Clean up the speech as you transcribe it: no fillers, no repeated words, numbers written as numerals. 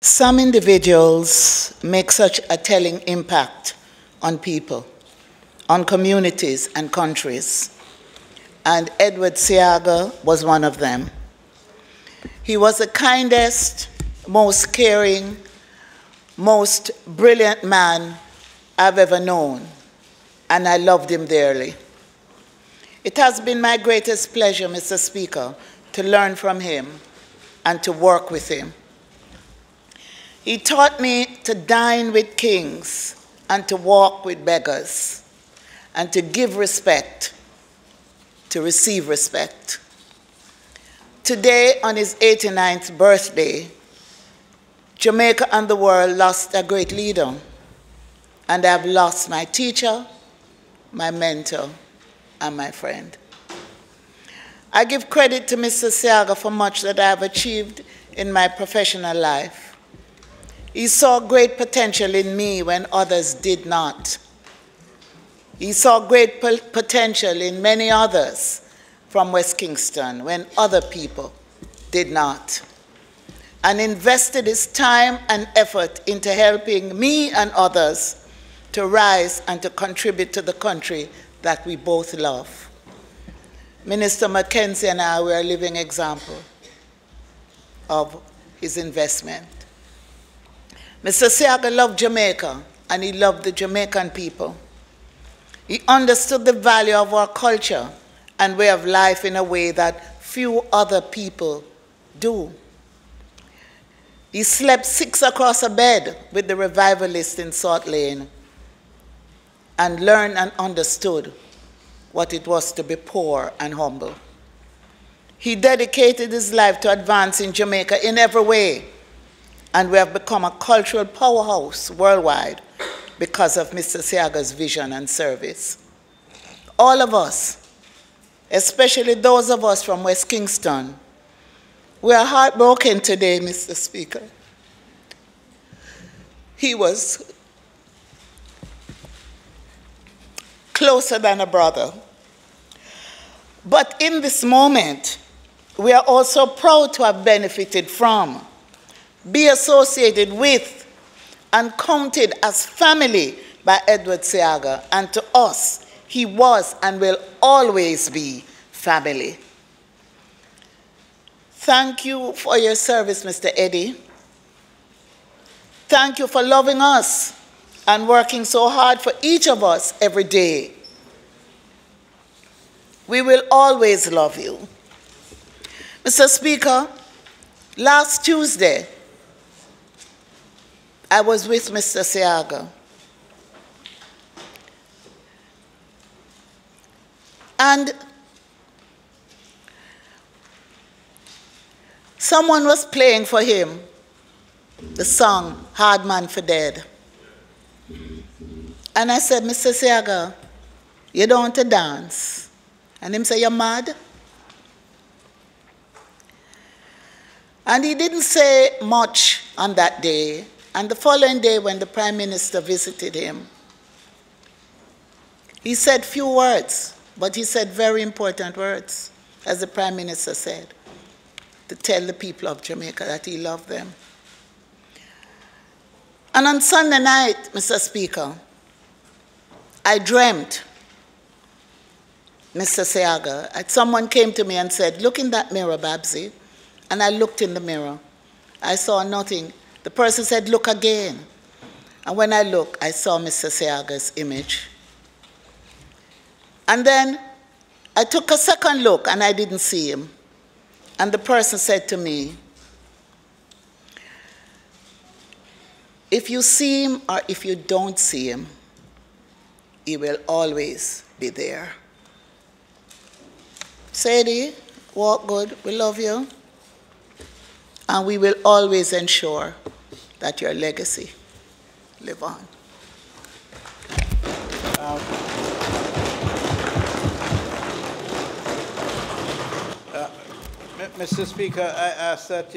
Some individuals make such a telling impact on people, on communities and countries, and Edward Seaga was one of them. He was the kindest, most caring, most brilliant man I've ever known, and I loved him dearly. It has been my greatest pleasure, Mr. Speaker, to learn from him and to work with him. He taught me to dine with kings and to walk with beggars and to give respect, to receive respect. Today, on his 89th birthday, Jamaica and the world lost a great leader, and I've lost my teacher, my mentor, and my friend. I give credit to Mr. Seaga for much that I have achieved in my professional life. He saw great potential in me when others did not. He saw great potential in many others from West Kingston when other people did not, and invested his time and effort into helping me and others to rise and to contribute to the country that we both love. Minister Mackenzie and I were a living example of his investment. Mr. Seaga loved Jamaica, and he loved the Jamaican people. He understood the value of our culture and way of life in a way that few other people do. He slept 6 across a bed with the revivalists in Salt Lane and learned and understood what it was to be poor and humble. He dedicated his life to advancing Jamaica in every way, and we have become a cultural powerhouse worldwide because of Mr. Seaga's vision and service. All of us, especially those of us from West Kingston, we are heartbroken today, Mr. Speaker. He was closer than a brother. But in this moment, we are also proud to have benefited from, be associated with, and counted as family by Edward Seaga. And to us, he was and will always be family. Thank you for your service, Mr. Eddie. Thank you for loving us and working so hard for each of us every day. We will always love you. Mr. Speaker, last Tuesday, I was with Mr. Seaga. And someone was playing for him the song, Hard Man for Dead. And I said, Mr. Seaga, you don't want to dance? And him say, you're mad? And he didn't say much on that day. And the following day, when the Prime Minister visited him, he said few words, but he said very important words, as the Prime Minister said, to tell the people of Jamaica that he loved them. And on Sunday night, Mr. Speaker, I dreamt, Mr. Seaga, someone came to me and said, look in that mirror, Babsy. And I looked in the mirror. I saw nothing. The person said, look again. And when I looked, I saw Mr. Seaga's image. And then I took a second look, and I didn't see him. And the person said to me, if you see him or if you don't see him, he will always be there. Sadie, walk good. We love you. And we will always ensure that your legacy live on. Mr. Speaker, I ask that